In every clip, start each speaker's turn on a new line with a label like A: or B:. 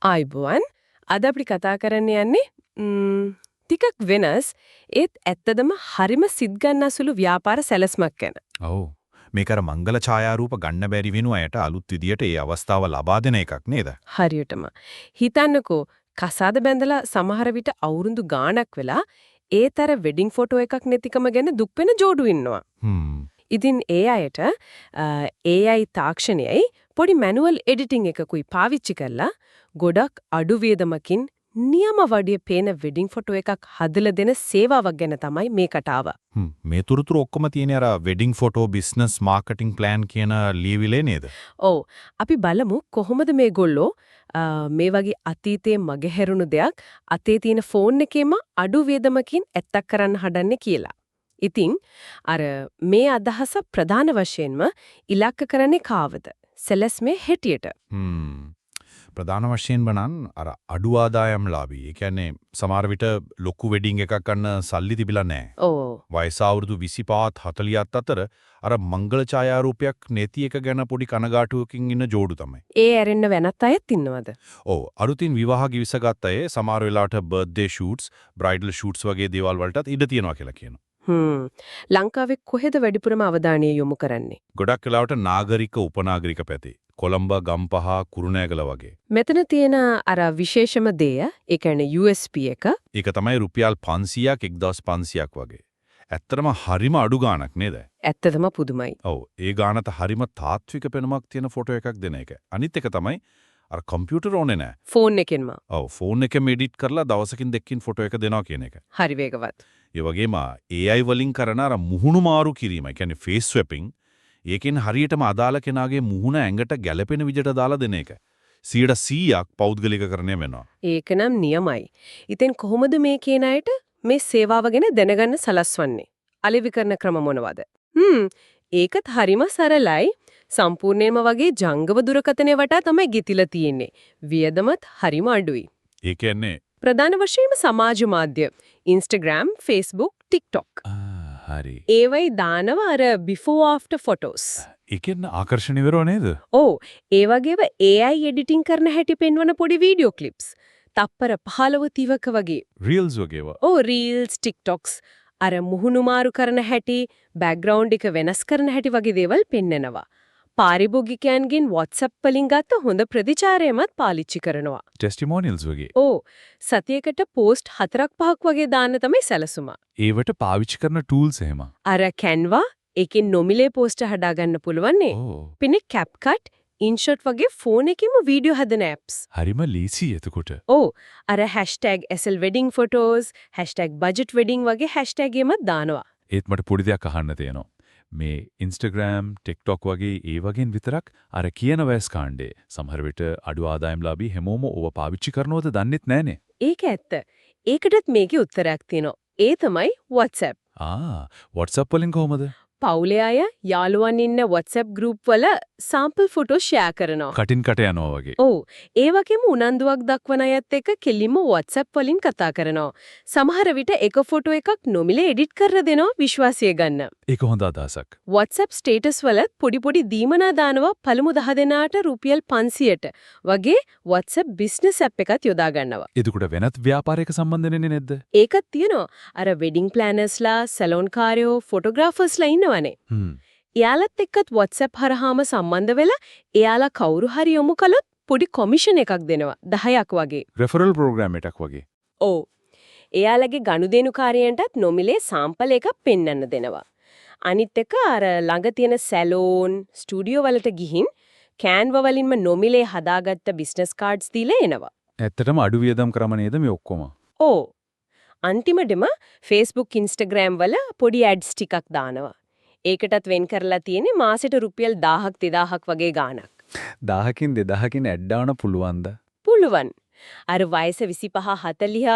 A: ආයිබෝවන් අද අපි කතා කරන්න යන්නේ ටිකක් වෙනස් ඒත් ඇත්තදම හරිම සිත් ගන්නසුළු ව්‍යාපාර සැලැස්මක් ගැන.
B: ඔව්. මේක අර මංගල ඡායාරූප ගන්න බැරි වෙනු අයට අලුත් විදියට ඒ අවස්ථාව ලබා දෙන එකක් නේද?
A: හරියටම. හිතන්නකෝ කසාද බැඳලා සමහර විට අවුරුදු ගාණක් වෙලා ඒතර වෙඩින් ෆොටෝ එකක් නැතිකම ගැන දුක් වෙන ජෝඩු ඉන්නවා. ඉතින් ඒ අයට AI තාක්ෂණයයි පොඩි මැනුවල් එඩිටින් එකකුයි පාවිච්චි කරලා ගොඩක් අඩු වියදමකින් නියම වඩිය පේන වෙඩින් ෆොටෝ එකක් හදලා දෙන සේවාවක් ගැන තමයි මේකට ආවා.
B: මේ තුරුතුරු ඔක්කොම තියෙන අර wedding photo business marketing plan කියන ලියවිලේ නේද?
A: ඔව්. අපි බලමු කොහොමද මේගොල්ලෝ මේ වගේ අතීතයේ මගහැරුණු දෙයක් අතේ තියෙන ෆෝන් එකේම අඩු වියදමකින් ඇත්තක් කරන්න හදන්නේ කියලා. ඉතින් අර මේ අදහස ප්‍රධාන වශයෙන්ම ඉලක්ක කරන්නේ කාවද? සැලැස්මේ හැටියට.
B: ප්‍රධාන වශයෙන් බණන් අර අඩු ආදායම්ලාභී. ඒ කියන්නේ සමහර විට ලොකු වෙඩින් එකක් ගන්න සල්ලි තිබිලා නැහැ.
A: ඔව්.
B: වයස අවුරුදු 25 40ත් අතර අර මංගල ඡායාරූපයක් නැති එක ගැන පොඩි කනගාටුවකින් ඉන්න ජෝඩු තමයි.
A: ඒ ඇරෙන්න වෙනත් අයත් ඉන්නවද?
B: ඔව්. අලුතින් විවාහ ගිවිසගත් අය සමහර වෙලාවට බර්ත්ඩේ ෂූට්ස්, බ්‍රයිඩල් ෂූට්ස් වගේ දේවල් වලටත් ඉඩ තියනවා කියලා කියනවා.
A: ලංකාවේ කොහෙද වැඩිපුරම අවධානය යොමු කරන්නේ?
B: ගොඩක් වෙලාවට නාගරික උපනාගරික පැත්තේ. කොළඹ, ගම්පහ, කුරුණෑගල වගේ.
A: මෙතන තියෙන අර විශේෂම දෙය, ඒ කියන්නේ USP එක.
B: ඒක තමයි රුපියල් 500ක් 1500ක් වගේ. ඇත්තටම හරිම අඩු ගාණක් නේද?
A: ඇත්තටම පුදුමයි.
B: ඔව්. ඒ ගාණට හරිම තාත්වික පෙනුමක් තියෙන ෆොටෝ එකක් දෙන එක. අනිත් එක තමයි අර කම්පියුටර් ඕනේ නැහැ.
A: ෆෝන් එකෙන්ම.
B: ඔව්. ෆෝන් එකෙන් එඩිට් කරලා දවසකින් දෙකකින් ෆොටෝ එක දෙනවා කියන එක.
A: හරි වේගවත්.
B: ඒ වගේම AI වලින් කරන අර මුහුණු මාරු කිරීම, ඒ කියන්නේ ෆේස් ස්වැපින්, ඒකෙන් හරියටම අදාළ කෙනාගේ මුහුණ ඇඟට ගැළපෙන විදිහට දාලා දෙන එක. 100%ක් පෞද්ගලිකකරණය වෙනවා.
A: ඒක නම් නියමයි. ඉතින් කොහොමද මේ කියන අයට මේ සේවාව ගැන දැනගන්න සලස්වන්නේ? අලෙවි කරන ක්‍රම මොනවද? ඒකත් හරිම සරලයි. සම්පූර්ණයෙන්ම වගේ ජංගම දුරකථනය වටා තමයි ගිතිලා තියෙන්නේ. වියදමත් හරිම අඩුයි.
B: ඒ කියන්නේ
A: ප්‍රධාන වශයෙන්ම සමාජ මාධ්‍ය Instagram, Facebook, TikTok.
B: හරි.
A: ඒවයි දානවා අර before after photos.
B: ඒකෙන් ආකර්ෂණීය වෙරෝ නේද?
A: ඔව්. ඒ වගේම AI එඩිටින් කරන හැටි පෙන්වන පොඩි වීඩියෝ ක්ලිප්ස්. තප්පර 15 30ක වගේ.
B: රීල්ස් වගේවා.
A: ඔව් රීල්ස්, TikToks. අර මුහුණු මාරු කරන හැටි, බෑග්ග්‍රවුන්ඩ් එක වෙනස් කරන හැටි වගේ දේවල් පෙන්නනවා. පාරිභෝගිකයන්ගෙන් WhatsApp වලින් ගත්ත හොඳ ප්‍රතිචාරයමත් පාවිච්චි කරනවා.
B: ටෙස්ටිමෝනියල්ස් වගේ.
A: ඔව්. සතියකට පෝස්ට් 4-5ක් වගේ දාන්න තමයි සැලසුම.
B: ඒවට පාවිච්චි කරන ටූල්ස් එහෙම.
A: අර Canva එකෙන් නොමිලේ පෝස්ට් හදාගන්න පුළුවන් නේ. පින්නේ CapCut, InShot වගේ ෆෝන් එකෙම වීඩියෝ හදන apps.
B: හරිම ලීසි එතකොට.
A: ඔව්. අර #SLWeddingPhotos, #BudgetWedding වගේ hashtag එකක් දානවා.
B: ඒත් මට පොඩි දෙයක් අහන්න තියෙනවා. මේ Instagram, TikTok වගේ ඒ වගේන් විතරක් අර කියන වයස් කාණ්ඩේ සමහර විට අඩු ආදායම්ලාභී හැමෝම ඕව පාවිච්චි කරනවද දන්නෙත් නැහනේ.
A: ඒක ඇත්ත. ඒකටත් මේකේ උත්තරයක් තියෙනවා. ඒ තමයි WhatsApp.
B: WhatsApp වලින් කොහමද?
A: පවුලේ අය යාළුවන් ඉන්න WhatsApp group වල sample photos share කරනවා.
B: කටින් කට යනවා වගේ.
A: ඔව්. ඒ වගේම උනන්දුවක් දක්වන අයත් එක්ක කෙලින්ම WhatsApp වලින් කතා කරනවා. සමහර විට එක ෆොටෝ එකක් නොමිලේ එඩිට් කරලා දෙනවා විශ්වාසය ගන්න.
B: ඒක හොඳ අදහසක්.
A: WhatsApp status වල පොඩි දීමනා දානවා පළමු 10 දෙනාට රුපියල් 500ට වගේ WhatsApp business app එකත් යොදා ගන්නවා.
B: එතකොට වෙනත් ව්‍යාපාරයක සම්බන්ධ වෙන්නේ නැද්ද?
A: ඒකත් තියෙනවා. අර wedding plannersලා, salon කාරයෝ, photographers ලා ඉන්නවනේ. එයාලත් එක්කත් WhatsApp හරහාම සම්බන්ධ වෙලා එයාලා කවුරු හරි යොමු කළොත් පොඩි කොමිෂන් එකක් දෙනවා 10ක් වගේ.
B: රෙෆරල් ප්‍රෝග්‍රෑම් එකක් වගේ.
A: ඔව්. එයාලගේ ගනුදෙනු කාර්යයන්ටත් නොමිලේ සාම්පල් එකක් පෙන්වන්න දෙනවා. අනිත් එක අර ළඟ තියෙන සැලෝන්, ස්ටුඩියෝ වලට ගිහින් Canva වලින්ම නොමිලේ හදාගත්ත බිස්නස් කාඩ්ස් දීලා එනවා.
B: ඇත්තටම අඩු වියදම් ක්‍රම නේද මේ ඔක්කොම?
A: ඔව්. අන්තිමටම Facebook, Instagram වල පොඩි ඇඩ්ස් ටිකක් දානවා. ඒකටත් වෙන් කරලා තියෙන්නේ මාසෙට රුපියල් 1000ක් 2000ක් වගේ ගාණක්.
B: 1000කින් 2000කින් ඇඩ් දාන්න පුළුවන්ද?
A: පුළුවන්. අර වයස 25 40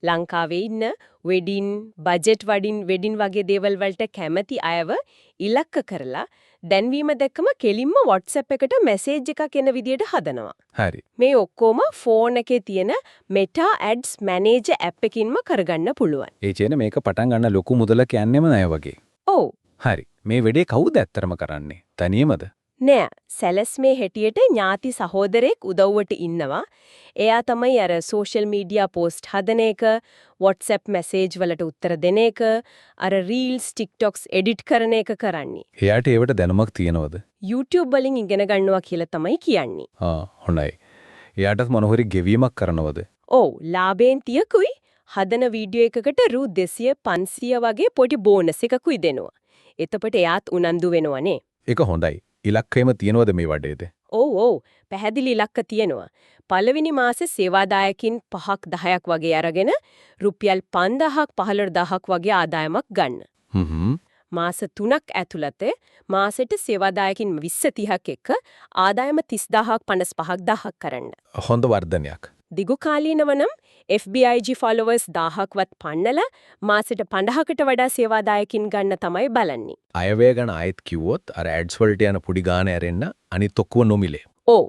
A: ලංකාවේ ඉන්න වෙඩින් වගේ දේවල් වලට කැමති අයව ඉලක්ක කරලා දැන්වීම දැක්කම කෙලින්ම WhatsApp එකට මැසේජ් එකක් එන විදියට හදනවා.
B: හරි.
A: මේ ඔක්කොම ෆෝන් එකේ තියෙන Meta Ads Manager app එකකින්ම කරගන්න පුළුවන්.
C: ඒ කියන්නේ මේක පටන් ගන්න ලොකු මුදලක් යන්නේම නෑ වගේ.
A: ඔව්.
C: හරි. මේ වෙඩේ කවුද ඇත්තරම කරන්නේ? තනියමද?
A: නෑ සැලස්මේ හැටියට ඥාති සහෝදරයෙක් උදව්වට ඉන්නවා. එයා තමයි අර සෝෂල් මීඩියා පෝස්ට් හදන එක, WhatsApp මැසේජ් වලට උත්තර දෙන එක, අර රීල්ස් TikToks එඩිට් කරන එක කරන්නේ.
C: එයාට ඒවට දැනුමක් තියෙනවද?
A: YouTube වලින් ඉගෙන ගන්නවා කියලා තමයි කියන්නේ.
C: හොඳයි. එයාටත් මොනහරි ගෙවීමක් කරනවද?
A: ඔව් ලාභයෙන් තියකුයි හදන වීඩියෝ එකකට රු 200 500 වගේ පොඩි බෝනස් එකකුයි දෙනවා. එතකොට එයාත් උනන්දු වෙනවනේ.
C: ඒක හොඳයි. ඉලක්කයම තියෙනවද මේ වටේද?
A: ඔව් පැහැදිලි ඉලක්ක තියෙනවා. පළවෙනි මාසේ සේවාදායකින් 5ක් 10ක් වගේ අරගෙන රුපියල් 5000ක් 15000ක් වගේ ආදායමක් ගන්න. මාස 3ක් ඇතුළත මාසෙට සේවාදායකින් 20 30ක් එක්ක ආදායම 30000ක් 55000ක් 1000ක් කරන්න.
C: හොඳ වර්ධනයක්.
A: දිගු කාලීනව නම් FBIG followers 1000ක්වත් පන්නලා මාසෙට 50කට වඩා සේවාදායකින් ගන්න තමයි බලන්නේ.
C: අයවැය ගන්න ආයෙත් කිව්වොත් අර ඇඩ්ස් වලට යන පුඩි ගාන ඇරෙන්න අනිත් ඔක්කොම නොමිලේ.
A: ඔව්.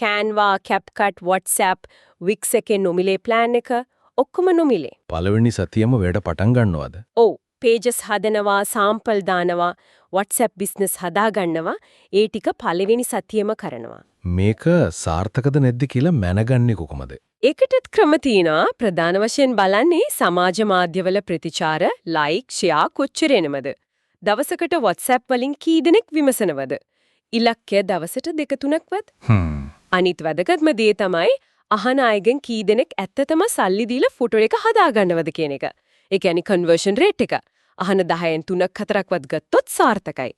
A: Canva, CapCut, WhatsApp, Wix එකේ නොමිලේ plan එක ඔක්කොම නොමිලේ.
C: පළවෙනි සතියෙම වැඩ පටන් ගන්නවද?
A: ඔව්. pages හදනවා, sample දානවා, WhatsApp business හදා ගන්නවා. ඒ ටික පළවෙනි සතියෙම කරනවා.
C: මේක සාර්ථකද නැද්ද කියලා මැනගන්නේ කොහොමද?
A: ඒකටත් ක්‍රම තියෙනවා. ප්‍රධාන වශයෙන් බලන්නේ සමාජ මාධ්‍යවල ප්‍රතිචාර, like, share කොච්චර එනවද? දවසකට WhatsApp වලින් කී දෙනෙක් විමසනවද? ඉලක්කය දවසට 2-3ක්වත්? අනිත් වැදගත්ම දේ තමයි අහන අයගෙන් කී දෙනෙක් ඇත්තටම සල්ලි දීලා ෆොටෝ එක හදා ගන්නවද කියන එක. ඒ කියන්නේ conversion rate එක. අහන 10න් 3ක් 4ක්වත් ගත්තොත් සාර්ථකයි.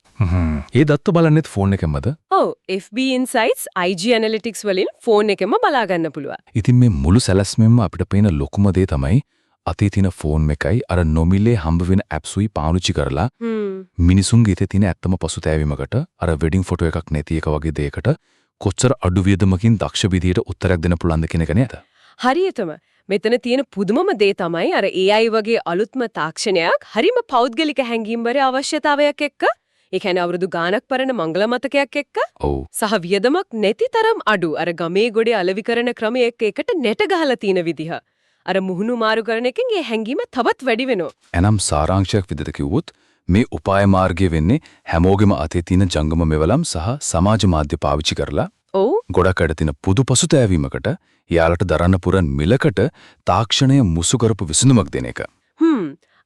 C: ඒ දත්ත බලන්නෙත් ෆෝන් එකෙන්මද?
A: ඔව් FB Insights IG Analytics වලින් ෆෝන් එකෙන්ම බලා ගන්න පුළුවන්.
C: ඉතින් මේ මුළු සැලැස්මෙන්ම අපිට පේන ලොකුම දේ තමයි අතේ තියෙන ෆෝන් එකයි අර නොමිලේ හම්බ වෙන ඇප්ස් උයි පාවිච්චි කරලා මිනිසුන්ගේ හිතේ තියෙන ඇත්තම පසුතැවීමකට අර වෙඩින් ෆොටෝ එකක් නැති එක වගේ දෙයකට කොච්චර අඩු වියදමකින් දක්ෂ විදියට උත්තරයක් දෙන්න පුළුවන්ද කියන එක නේද?
A: හරියටම මෙතන තියෙන පුදුමම දේ තමයි අර AI වගේ අලුත්ම තාක්ෂණයක් හරිම පෞද්ගලික හැඟීම්බර අවශ්‍යතාවයක් එක්ක ඒ කියන්නේ අවුරුදු ගාණක් පරණ මංගල මතකයක් එක්ක සහ වියදමක් නැති තරම් අඩු අර ගමේ ගොඩේ අලෙවි කරන ක්‍රමය එක්ක එකට නැට ගහලා තියෙන විදිහ අර මුහුණු මාරු කරන එකෙන් ඒ හැඟීම තවත් වැඩි වෙනවා.
C: එනම් සාරාංශයක් විදිහට කිව්වොත් මේ උපාය මාර්ගය වෙන්නේ හැමෝගෙම අතේ තියෙන ජංගම මෙවලම් සහ සමාජ මාධ්‍ය පාවිච්චි කරලා ගොඩක් අඩ තියෙන පුදු පසුතැවීමකට යාලට දරන්න පුරන් මිලකට තාක්ෂණය මුසු කරපු විසඳුමක් දෙන එක.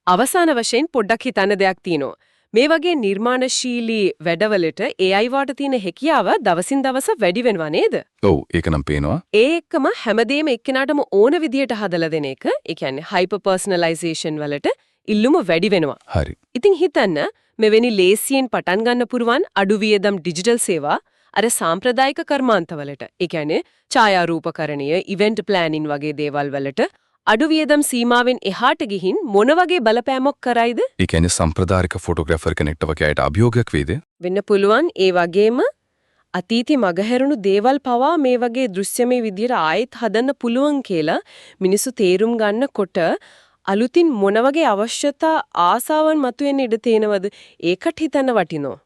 A: අවසාන වශයෙන් පොඩ්ඩක් හිතන්න දෙයක් තියෙනවා. මේ වගේ නිර්මාණශීලී වැඩවලට AI වාට තියෙන හැකියාව දවසින් දවස වැඩි වෙනවා නේද?
C: ඔව් ඒක නම් පේනවා.
A: ඒ එක්කම හැමදේම එක්කෙනාටම ඕන විදියට හදලා දෙන එක, ඒ කියන්නේ hyper personalization වලට ඉල්ලුම වැඩි වෙනවා.
C: හරි.
A: ඉතින් හිතන්න මෙවැනි ලේසියෙන් පටන් ගන්න පුරුවන් අඩු වියදම් ඩිජිටල් සේවා අර සාම්ප්‍රදායික කර්මාන්තවලට, ඒ කියන්නේ ඡායාරූපකරණීය, ඉවෙන්ට් ප්ලෑනින් වගේ දේවල් වලට අඩු වියදම් සීමාවෙන් එහාට ගිහින් මොන වගේ බලපෑමක් කරයිද?
C: ඒ කියන්නේ සම්ප්‍රදායික ෆොටෝග්‍රැෆර් කෙනෙක්ට වගේ අයට අභියෝගයක් වේද?
A: වෙන්න පුළුවන්. ඒ වගේම අතීතේ මගහැරුණු දේවල් පවා මේ වගේ දෘශ්‍යමය විදියට ආයෙත් හදන්න පුළුවන් කියලා මිනිස්සු තේරුම් ගන්නකොට අලුතින් මොන වගේ අවශ්‍යතා ආසාවන් මතුවෙන්න ඉඩ තියෙනවද? ඒකට හිතන්න වටිනවා.